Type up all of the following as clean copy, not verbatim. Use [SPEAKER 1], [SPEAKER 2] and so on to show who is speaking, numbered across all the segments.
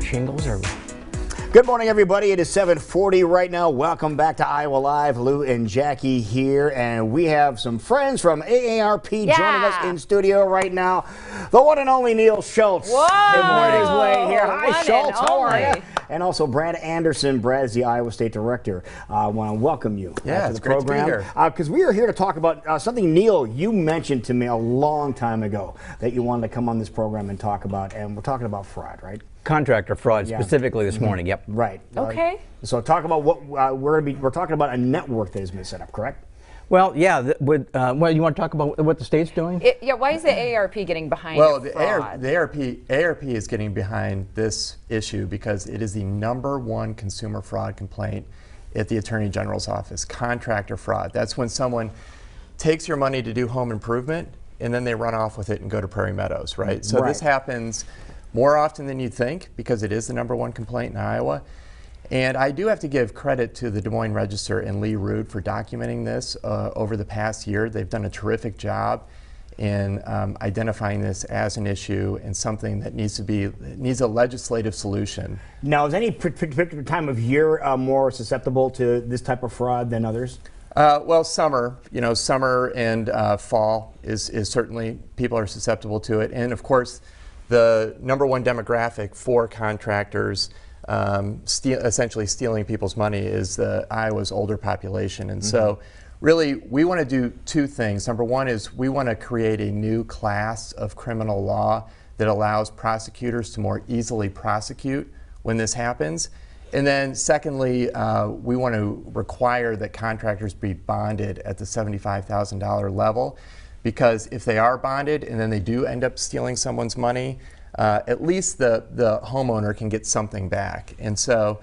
[SPEAKER 1] shingles or...
[SPEAKER 2] Good morning, everybody. It is 7:40 right now. Welcome back to Iowa Live. Lou and Jackie here, and we have some friends from AARP joining us in studio right now. The one and only Neil Schultz.
[SPEAKER 3] Whoa!
[SPEAKER 2] Good his way here. Hi,
[SPEAKER 3] One
[SPEAKER 2] Schultz.
[SPEAKER 3] and
[SPEAKER 2] How are
[SPEAKER 3] only.
[SPEAKER 2] you? And also Brad Anderson. Brad is the Iowa State Director. I want to welcome you to the
[SPEAKER 4] great
[SPEAKER 2] program.
[SPEAKER 4] to be here.
[SPEAKER 2] Because we are here to talk about something, Neil, you mentioned to me a long time ago that you wanted to come on this program and talk about, and we're talking about fraud, right?
[SPEAKER 1] Contractor fraud, specifically this morning, yep.
[SPEAKER 2] Right.
[SPEAKER 3] Okay.
[SPEAKER 2] So talk about what we're talking about a network that has been set up, correct?
[SPEAKER 1] Well, yeah, well, you want to talk about what the state's doing?
[SPEAKER 3] Yeah, why is the AARP getting behind
[SPEAKER 4] Well,
[SPEAKER 3] fraud?
[SPEAKER 4] the AARP is getting behind this issue because it is the #1 consumer fraud complaint at the Attorney General's office, contractor fraud. That's when someone takes your money to do home improvement and then they run off with it and go to Prairie Meadows, right? So this happens more often than you'd think because it is the #1 complaint in Iowa. And I do have to give credit to the Des Moines Register and Lee Rood for documenting this over the past year. They've done a terrific job in identifying this as an issue and something that needs a legislative solution.
[SPEAKER 2] Now, is any particular time of year more susceptible to this type of fraud than others?
[SPEAKER 4] Well, summer and fall is certainly, people are susceptible to it. And of course, the #1 demographic for contractors essentially stealing people's money is Iowa's older population. And so really we want to do two things. #1 is we want to create a new class of criminal law that allows prosecutors to more easily prosecute when this happens. And then secondly, we want to require that contractors be bonded at the $75,000 level, because if they are bonded and then they do end up stealing someone's money, at least the homeowner can get something back. And so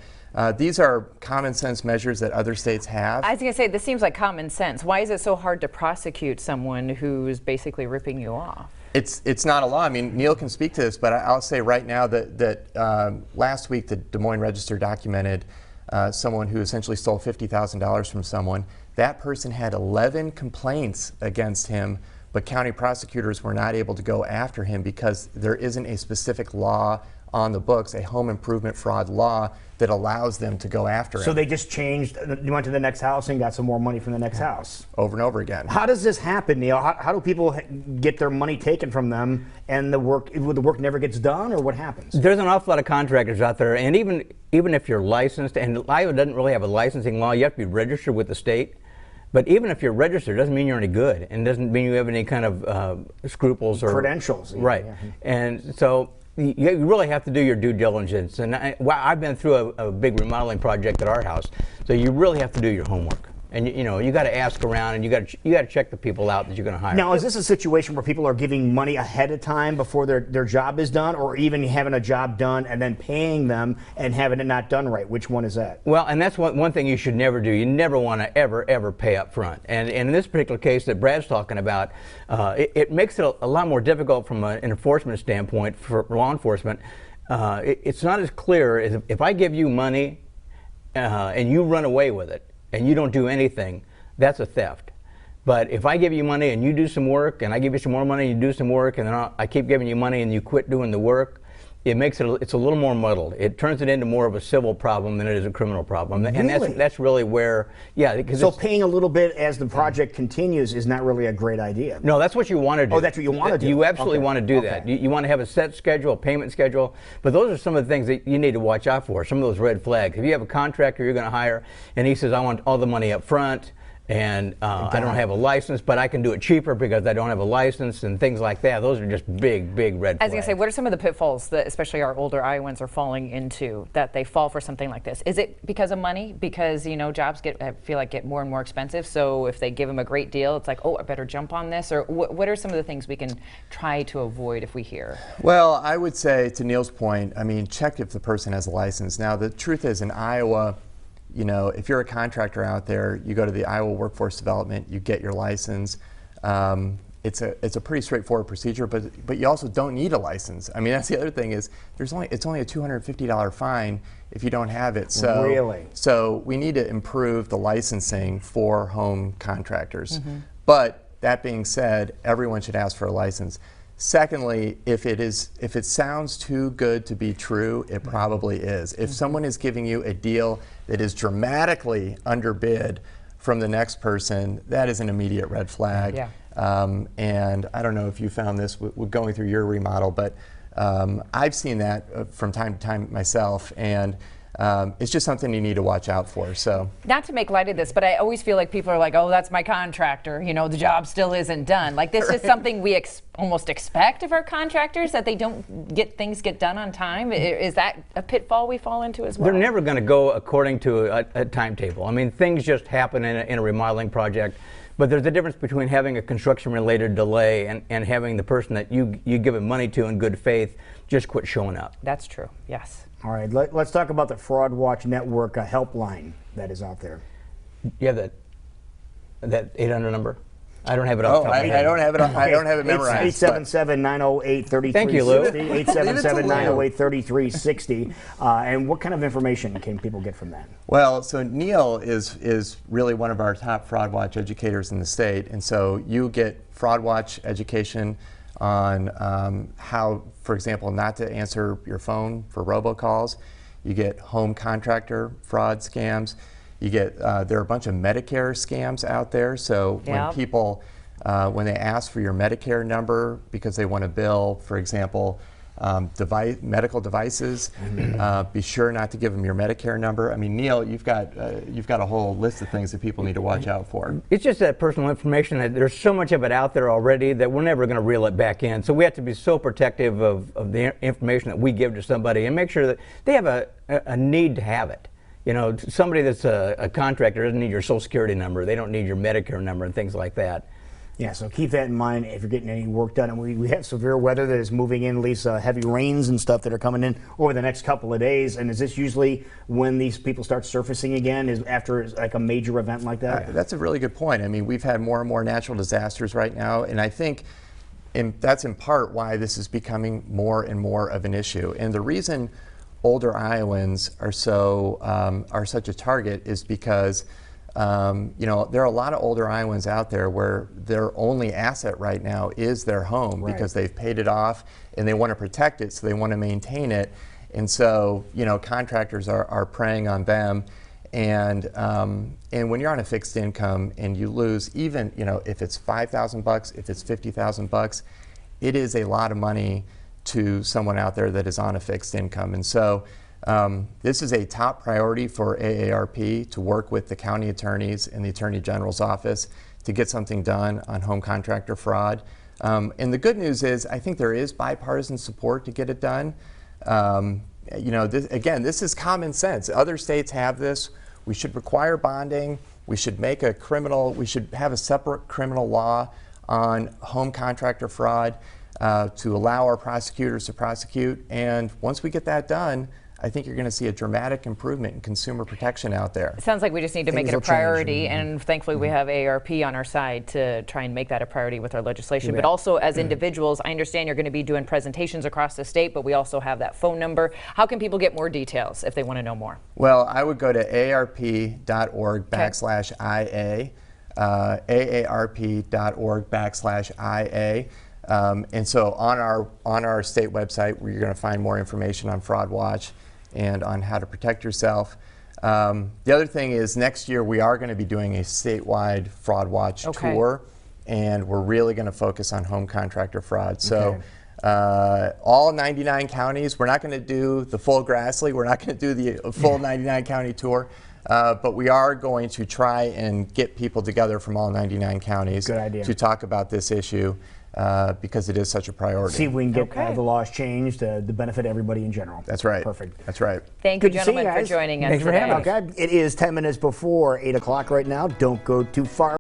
[SPEAKER 4] these are common sense measures that other states have.
[SPEAKER 3] I was going to say, this seems like common sense. Why is it so hard to prosecute someone who's basically ripping you off?
[SPEAKER 4] It's not a law. I mean, Neil can speak to this, but I'll say right now that last week the Des Moines Register documented someone who essentially stole $50,000 from someone. That person had 11 complaints against him, but county prosecutors were not able to go after him because there isn't a specific law on the books, a home improvement fraud law, that allows them to go after him.
[SPEAKER 2] So they just changed, you went to the next house and got some more money from the next house.
[SPEAKER 4] Over and over again.
[SPEAKER 2] How does this happen, Neil? How do people get their money taken from them and the work never gets done, or what happens?
[SPEAKER 1] There's an awful lot of contractors out there, and even if you're licensed, and Iowa doesn't really have a licensing law, you have to be registered with the state. But even if you're registered, doesn't mean you're any good, and doesn't mean you have any kind of scruples or
[SPEAKER 2] credentials.
[SPEAKER 1] Right, and so you really have to do your due diligence. And I've been through a big remodeling project at our house, so you really have to do your homework. And you got to ask around, and you got to check the people out that you're going to hire.
[SPEAKER 2] Now, is this a situation where people are giving money ahead of time before their job is done, or even having a job done and then paying them and having it not done right? Which one is that?
[SPEAKER 1] Well, and that's one thing you should never do. You never want to ever pay up front. And in this particular case that Brad's talking about, it makes it a lot more difficult from an enforcement standpoint for law enforcement. It's not as clear as if I give you money and you run away with it, and you don't do anything, that's a theft. But if I give you money and you do some work, and I give you some more money and you do some work, and then I keep giving you money and you quit doing the work, it's a little more muddled. It turns it into more of a civil problem than it is a criminal problem.
[SPEAKER 2] Really?
[SPEAKER 1] And that's really where,
[SPEAKER 2] So paying a little bit as the project continues is not really a great idea.
[SPEAKER 1] No, that's what you want to do.
[SPEAKER 2] Oh, that's what you want to do.
[SPEAKER 1] You absolutely
[SPEAKER 2] Okay.
[SPEAKER 1] want to do that. You want to have a set schedule, a payment schedule, but those are some of the things that you need to watch out for, some of those red flags. If you have a contractor you're going to hire, and he says, I want all the money up front, and I don't have a license, but I can do it cheaper because I don't have a license, and things like that. Those are just big red flags.
[SPEAKER 3] I was going to say, what are some of the pitfalls that especially our older Iowans are falling into, that they fall for something like this? Is it because of money? Because, jobs get more and more expensive, so if they give them a great deal, it's like, oh, I better jump on this? Or what are some of the things we can try to avoid if we hear?
[SPEAKER 4] Well, I would say, to Neil's point, check if the person has a license. Now, the truth is, in Iowa, if you're a contractor out there, you go to the Iowa Workforce Development, you get your license. It's a pretty straightforward procedure, but you also don't need a license. That's the other thing is it's only a $250 fine if you don't have it. So
[SPEAKER 2] really,
[SPEAKER 4] so we need to improve the licensing for home contractors. But that being said, everyone should ask for a license. Secondly, if it sounds too good to be true, it probably is. If someone is giving you a deal that is dramatically underbid from the next person, that is an immediate red flag.
[SPEAKER 3] Yeah.
[SPEAKER 4] And I don't know if you found this with going through your remodel, but I've seen that from time to time myself, and it's just something you need to watch out for. So,
[SPEAKER 3] not to make light of this, but I always feel like people are like, oh, that's my contractor. You know, the job still isn't done. Like, this is something we almost expect of our contractors, that they don't get things done on time. Is that a pitfall we fall into as well?
[SPEAKER 1] They're never going to go according to a timetable. I mean, things just happen in a remodeling project. But there's a difference between having a construction-related delay and having the person that you give money to in good faith just quit showing up.
[SPEAKER 3] That's true, yes.
[SPEAKER 2] All right, let's talk about the Fraud Watch Network helpline that is out there.
[SPEAKER 1] You have that 800 number? I don't have it off the top of my
[SPEAKER 4] I
[SPEAKER 1] head.
[SPEAKER 4] don't have it. I don't have it memorized.
[SPEAKER 2] 877-908-3360.
[SPEAKER 1] Thank you, Lou.
[SPEAKER 2] 877-908-3360. And what kind of information can people get from that?
[SPEAKER 4] Well, so Neil is really one of our top Fraud Watch educators in the state, and so you get Fraud Watch education on how, for example, not to answer your phone for robocalls. You get home contractor fraud scams. You get there are a bunch of Medicare scams out there. So when people when they ask for your Medicare number because they want to bill, for example, medical devices, be sure not to give them your Medicare number. I mean, Neil, you've got a whole list of things that people need to watch out for.
[SPEAKER 1] It's just that personal information that there's so much of it out there already that we're never going to reel it back in. So we have to be so protective of the information that we give to somebody and make sure that they have a need to have it. You know, somebody that's a contractor doesn't need your Social Security number. They don't need your Medicare number and things like that.
[SPEAKER 2] Yeah, so keep that in mind if you're getting any work done. And we have severe weather that is moving in, at least heavy rains and stuff that are coming in over the next couple of days. And is this usually when these people start surfacing again, is after like a major event like that?
[SPEAKER 4] That's a really good point. I mean, we've had more and more natural disasters right now, and I think that's in part why this is becoming more and more of an issue. And the reason older Iowans are such a target is because you know, there are a lot of older Iowans out there where their only asset right now is their home because they've paid it off and they want to protect it, so they want to maintain it. And so, you know, contractors are preying on them. And when you're on a fixed income and you lose, even, you know, if it's $5,000, if it's $50,000, it is a lot of money to someone out there that is on a fixed income. And so this is a top priority for AARP to work with the county attorneys and the Attorney General's office to get something done on home contractor fraud. And the good news is I think there is bipartisan support to get it done. You know, this is common sense. Other states have this. We should require bonding. We should make we should have a separate criminal law on home contractor fraud to allow our prosecutors to prosecute. And once we get that done, I think you're going to see a dramatic improvement in consumer protection out there.
[SPEAKER 3] It sounds like we just need to make it a priority, and thankfully we have AARP on our side to try and make that a priority with our legislation. But also as individuals, I understand you're going to be doing presentations across the state, but we also have that phone number. How can people get more details if they want to know more?
[SPEAKER 4] Well, I would go to aarp.org/IA, aarp.org/IA. And so on our state website, where you're going to find more information on Fraud Watch and on how to protect yourself. The other thing is next year we are going to be doing a statewide Fraud Watch tour, and we're really going to focus on home contractor fraud. So all 99 counties, we're not going to do the full Grassley, we're not going to do the full 99 county tour. But we are going to try and get people together from all 99 counties to talk about this issue. Because it is such a priority.
[SPEAKER 2] See if we can get the laws changed to benefit everybody in general.
[SPEAKER 4] That's right.
[SPEAKER 2] Perfect.
[SPEAKER 4] That's right.
[SPEAKER 3] Thank you, gentlemen, for joining us today.
[SPEAKER 2] It is 10 minutes before 8 o'clock right now. Don't go too far.